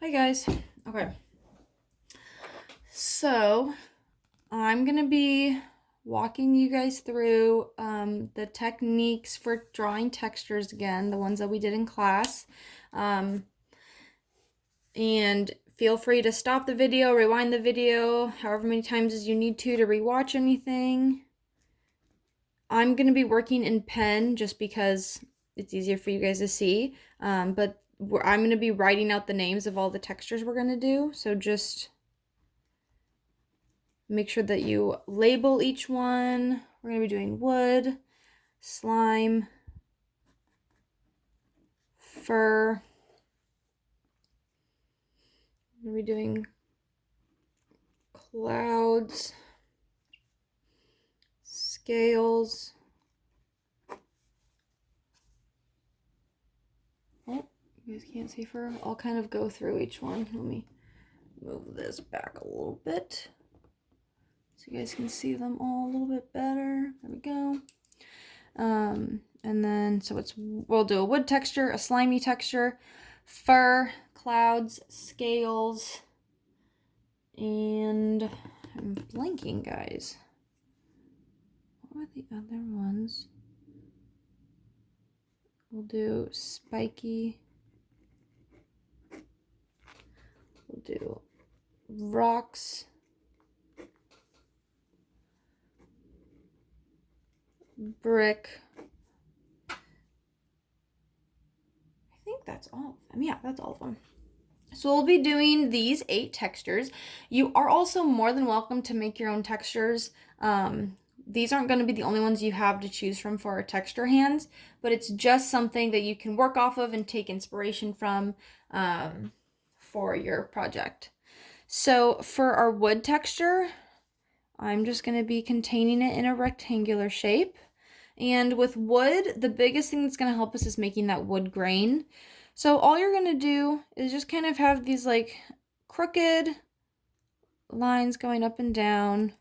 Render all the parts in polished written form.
Hi guys. Okay. So, I'm going to be walking you guys through the techniques for drawing textures again, the ones that we did in class. And feel free to stop the video, rewind the video, however many times as you need to rewatch anything. I'm going to be working in pen just because it's easier for you guys to see. But I'm going to be writing out the names of all the textures we're going to do. So just make sure that you label each one. We're going to be doing wood, slime, fur. We're going to be doing clouds, scales. Oh, you guys can't see fur. I'll kind of go through each one. Let me move this back a little bit so you guys can see them all a little bit better. There we go. And then, so we'll do a wood texture, a slimy texture, fur, clouds, scales, and I'm blanking, guys. What were the other ones? We'll do spiky. We'll do rocks. Brick. I think that's all of them. Yeah, that's all of them. So we'll be doing these 8 textures. You are also more than welcome to make your own textures. These aren't going to be the only ones you have to choose from for our texture hands, but it's just something that you can work off of and take inspiration from for your project. So for our wood texture, I'm just going to be containing it in a rectangular shape. And with wood, the biggest thing that's going to help us is making that wood grain. So all you're going to do is just kind of have these like crooked lines going up and down.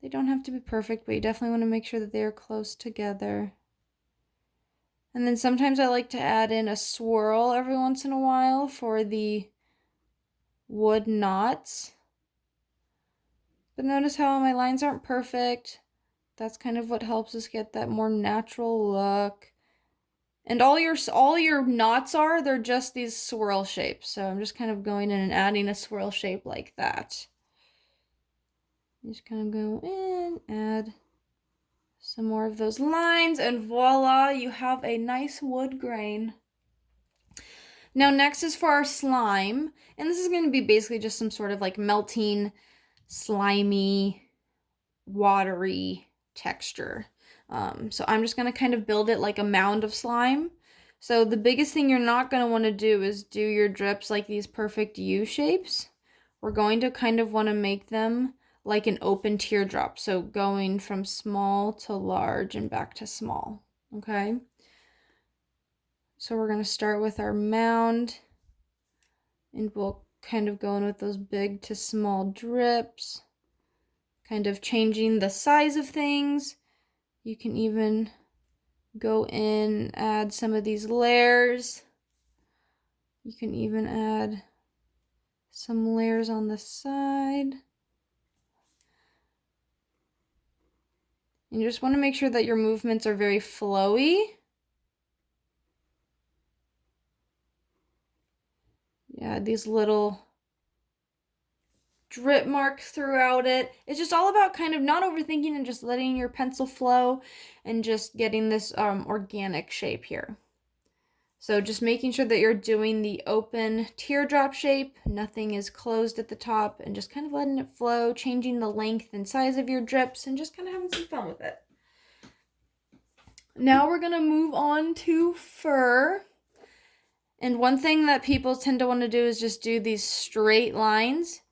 They don't have to be perfect, but you definitely want to make sure that they are close together. And then sometimes I like to add in a swirl every once in a while for the wood knots. But notice how my lines aren't perfect. That's kind of what helps us get that more natural look. And all your knots they're just these swirl shapes. So I'm just kind of going in and adding a swirl shape like that. Just kind of go in, add some more of those lines, and voila, you have a nice wood grain. Now next is for our slime, and this is going to be basically just some sort of like melting, slimy, watery texture. So I'm just going to kind of build it like a mound of slime. So the biggest thing you're not going to want to do is do your drips like these perfect U shapes. We're going to kind of want to make them like an open teardrop. So going from small to large and back to small. Okay. So we're going to start with our mound, and we'll kind of go in with those big to small drips, kind of changing the size of things. You can even go in, add some of these layers. You can even add some layers on the side. And you just want to make sure that your movements are very flowy. Yeah, these little drip marks throughout it. It's just all about kind of not overthinking and just letting your pencil flow and just getting this organic shape here. So just making sure that you're doing the open teardrop shape, nothing is closed at the top, and just kind of letting it flow, changing the length and size of your drips, and just kind of having some fun with it. Now we're gonna move on to fur. And one thing that people tend to want to do is just do these straight lines.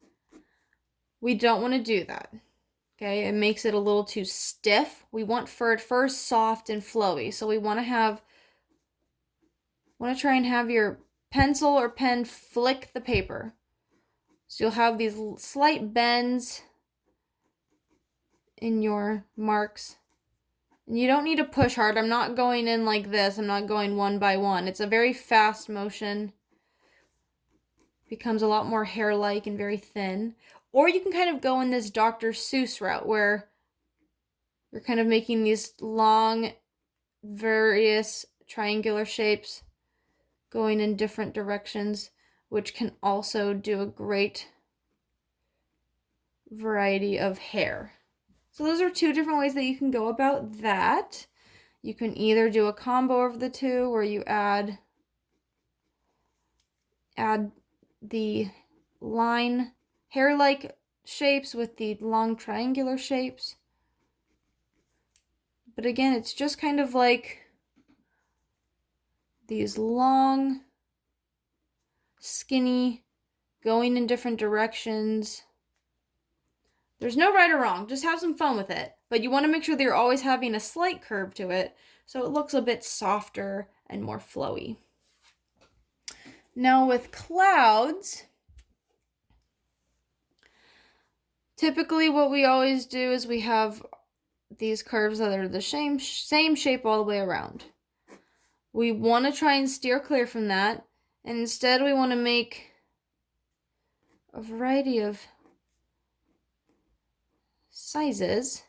We don't want to do that. Okay, it makes it a little too stiff. We want fur at first soft and flowy. So we want to try and have your pencil or pen flick the paper. So you'll have these slight bends in your marks. And you don't need to push hard. I'm not going in like this. I'm not going one by one. It's a very fast motion. becomes a lot more hair-like and very thin. Or you can kind of go in this Dr. Seuss route where you're kind of making these long, various triangular shapes going in different directions, which can also do a great variety of hair. So those are two different ways that you can go about that. You can either do a combo of the two where you add the line hair-like shapes with the long triangular shapes. But again, it's just kind of like these long, skinny, going in different directions. There's no right or wrong, just have some fun with it. But you want to make sure that you're always having a slight curve to it so it looks a bit softer and more flowy. Now with clouds, typically what we always do is we have these curves that are the same shape all the way around. We want to try and steer clear from that, and instead we want to make a variety of sizes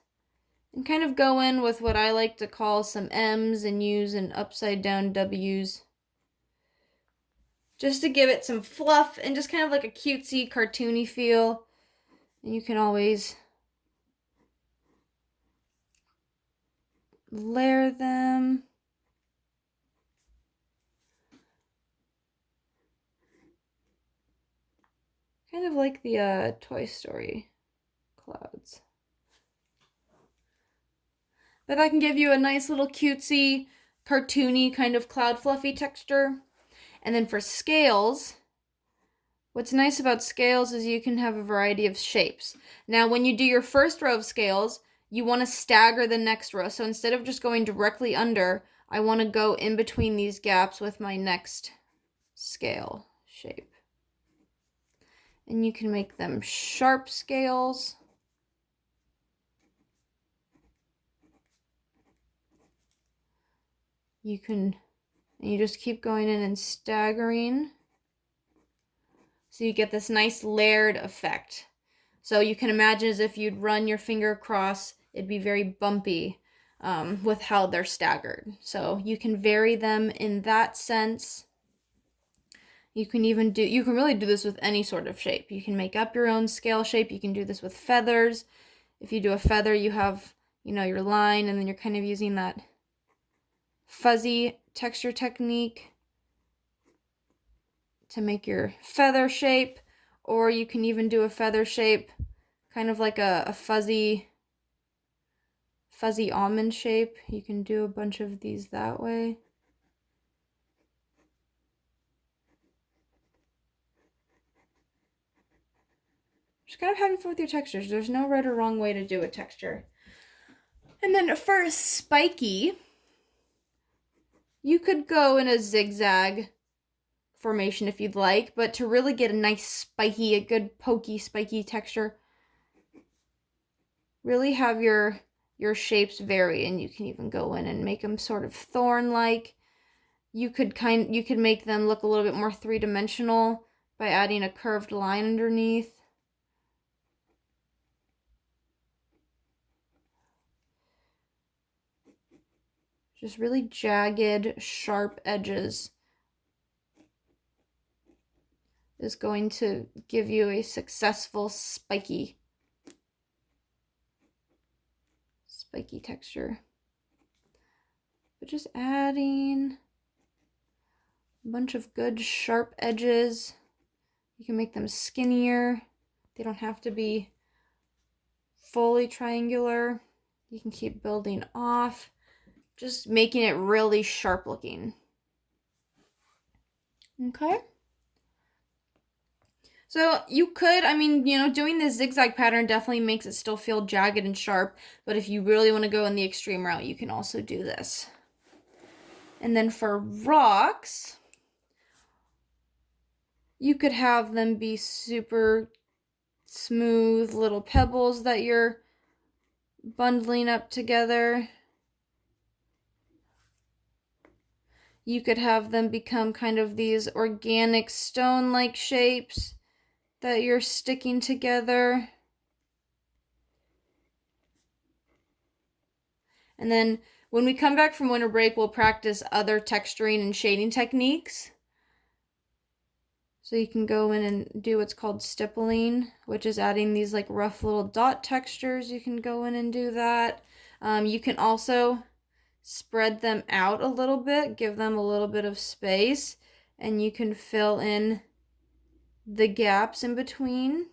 and kind of go in with what I like to call some M's and U's and upside down W's, just to give it some fluff and just kind of like a cutesy, cartoony feel. And you can always layer them. Kind of like the Toy Story clouds. But that can give you a nice little cutesy, cartoony kind of cloud fluffy texture. And then for scales, what's nice about scales is you can have a variety of shapes. Now, when you do your first row of scales, you want to stagger the next row. So instead of just going directly under, I want to go in between these gaps with my next scale shape. And you can make them sharp scales. And you just keep going in and staggering. So you get this nice layered effect. So you can imagine as if you'd run your finger across, it'd be very bumpy with how they're staggered. So you can vary them in that sense. You can really do this with any sort of shape. You can make up your own scale shape. You can do this with feathers. If you do a feather, you have, your line, and then you're kind of using that fuzzy texture technique to make your feather shape. Or you can even do a feather shape kind of like a fuzzy almond shape. You can do a bunch of these that way. Just kind of having fun with your textures. There's no right or wrong way to do a texture. And then for a spiky, you could go in a zigzag formation if you'd like, but to really get a nice a good pokey, spiky texture, really have your shapes vary, and you can even go in and make them sort of thorn-like. You could make them look a little bit more three-dimensional by adding a curved line underneath. Just really jagged, sharp edges is going to give you a successful spiky texture. But just adding a bunch of good sharp edges. You can make them skinnier. They don't have to be fully triangular. You can keep building off, just making it really sharp looking. Okay. So you could, doing this zigzag pattern definitely makes it still feel jagged and sharp, but if you really want to go in the extreme route, you can also do this. And then for rocks, you could have them be super smooth little pebbles that you're bundling up together. You could have them become kind of these organic stone-like shapes that you're sticking together. And then when we come back from winter break, we'll practice other texturing and shading techniques. So you can go in and do what's called stippling, which is adding these like rough little dot textures. You can go in and do that. You can also spread them out a little bit, give them a little bit of space, and you can fill in the gaps in between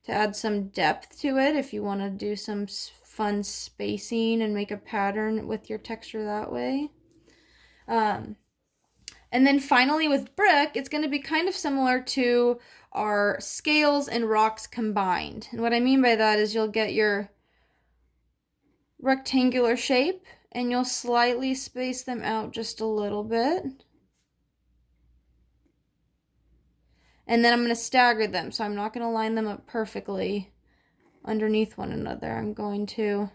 to add some depth to it if you want to do some fun spacing and make a pattern with your texture that way. And then finally with brick, it's going to be kind of similar to our scales and rocks combined. And what I mean by that is you'll get your rectangular shape and you'll slightly space them out just a little bit. And then I'm going to stagger them, so I'm not going to line them up perfectly underneath one another. I'm going to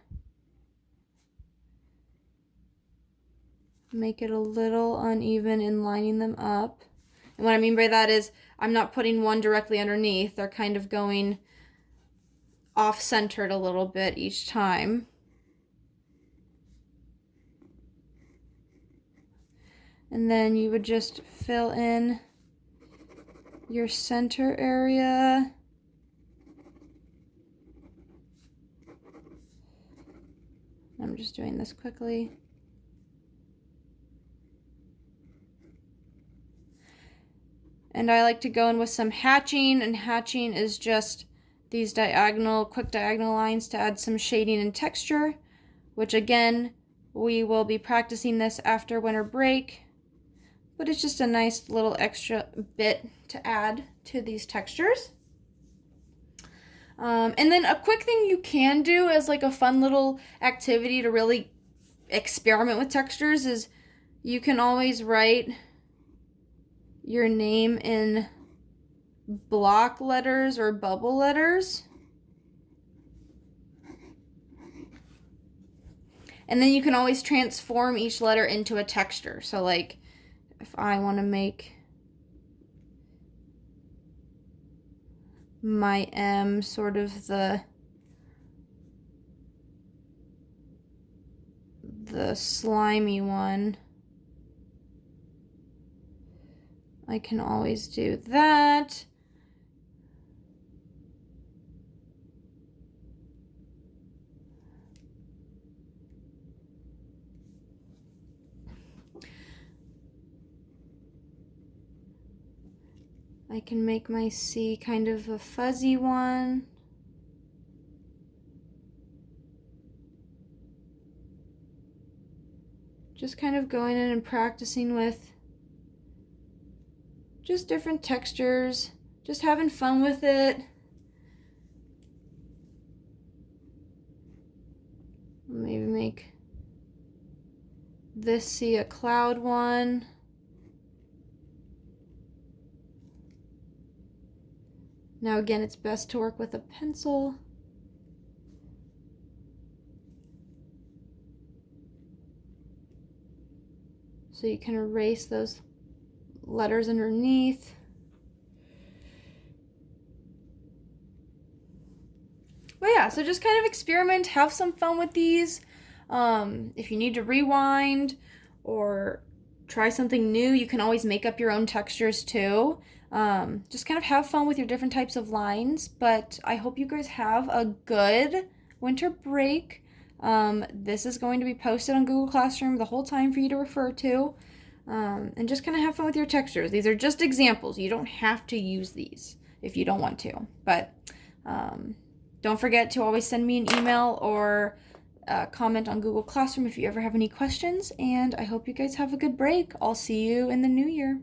make it a little uneven in lining them up. And what I mean by that is I'm not putting one directly underneath. They're kind of going off-centered a little bit each time. And then you would just fill in your center area. I'm just doing this quickly. And I like to go in with some hatching, and hatching is just these quick diagonal lines to add some shading and texture, which again, we will be practicing this after winter break, but it's just a nice little extra bit to add to these textures. And then a quick thing you can do as like a fun little activity to really experiment with textures is you can always write your name in block letters or bubble letters. And then you can always transform each letter into a texture. So like if I want to make my M sort of the slimy one, I can always do that. I can make my C kind of a fuzzy one. Just kind of going in and practicing with just different textures, just having fun with it. Maybe make this C a cloud one. Now again, it's best to work with a pencil. So you can erase those letters underneath. But yeah, so just kind of experiment, have some fun with these. If you need to rewind or try something new, you can always make up your own textures too. Just kind of have fun with your different types of lines, but I hope you guys have a good winter break. This is going to be posted on Google Classroom the whole time for you to refer to, and just kind of have fun with your textures. These are just examples. You don't have to use these if you don't want to, but don't forget to always send me an email or comment on Google Classroom if you ever have any questions, and I hope you guys have a good break. I'll see you in the new year.